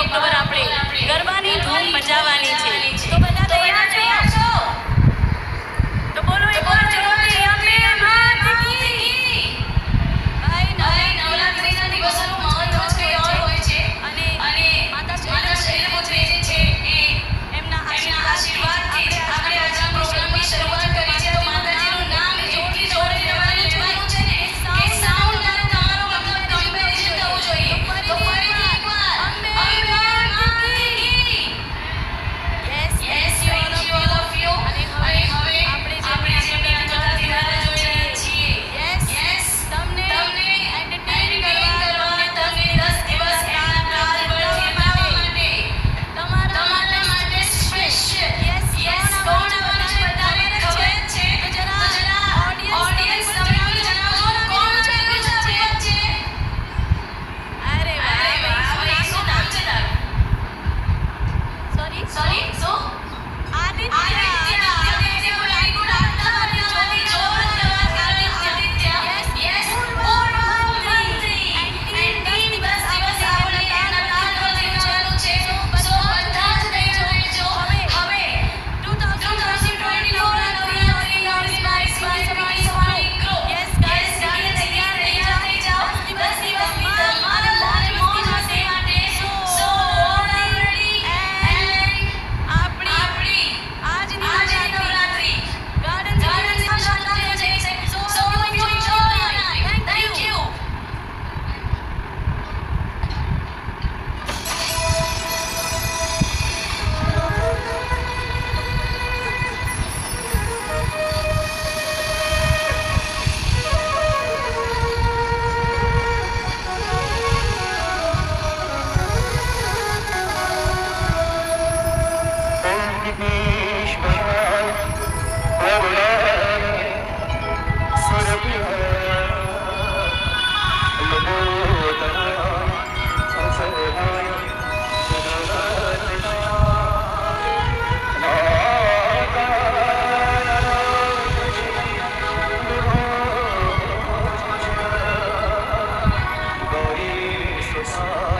October આપણે ગરબાની ધૂમ મચાવવાની છે. તો બધા તૈયાર છો? તો બોલો એકવાર જોરથી અંબે માત કી. ભાઈ નવરાત્રિના દિવસોનું મહત્વ જ કંઈ ઓર હોય છે અને માતા શૈલપુત્રી જે છે એ એમના આશીર્વાદથી આપણે આજના પ્રોગ્રામની શરૂઆત કરી છે. તો માતાજીનું નામ એટલી જોરથી તમારે લેવાનું છે ને કે સાઉન્ડ અને તમારો મતલબ કમ્પેરિઝન થવું જોઈએ. તો ફરીથી એકવાર અંબે માત કી. Yes thank you all of you. અને હવે આપણે જેમની કથાથી રાહ જોઈ રહ્યા છીએ. યસ તમને એન્ટરટેઇન કરવા અને તમને 10 દિવસ એમના તાલ પરથી મારવા માટે તમારા માટે સ્પેશિયલ કોણ આવવાનું છે બધાને ખબર જ છે. તો જરા ઓડિયન્સ તમે મને જણાવજો ને કોણ છે આપણી વચ્ચે. અરે વાહ શું નામ છે તારું? સોરી શું? આદિત્ય. Oh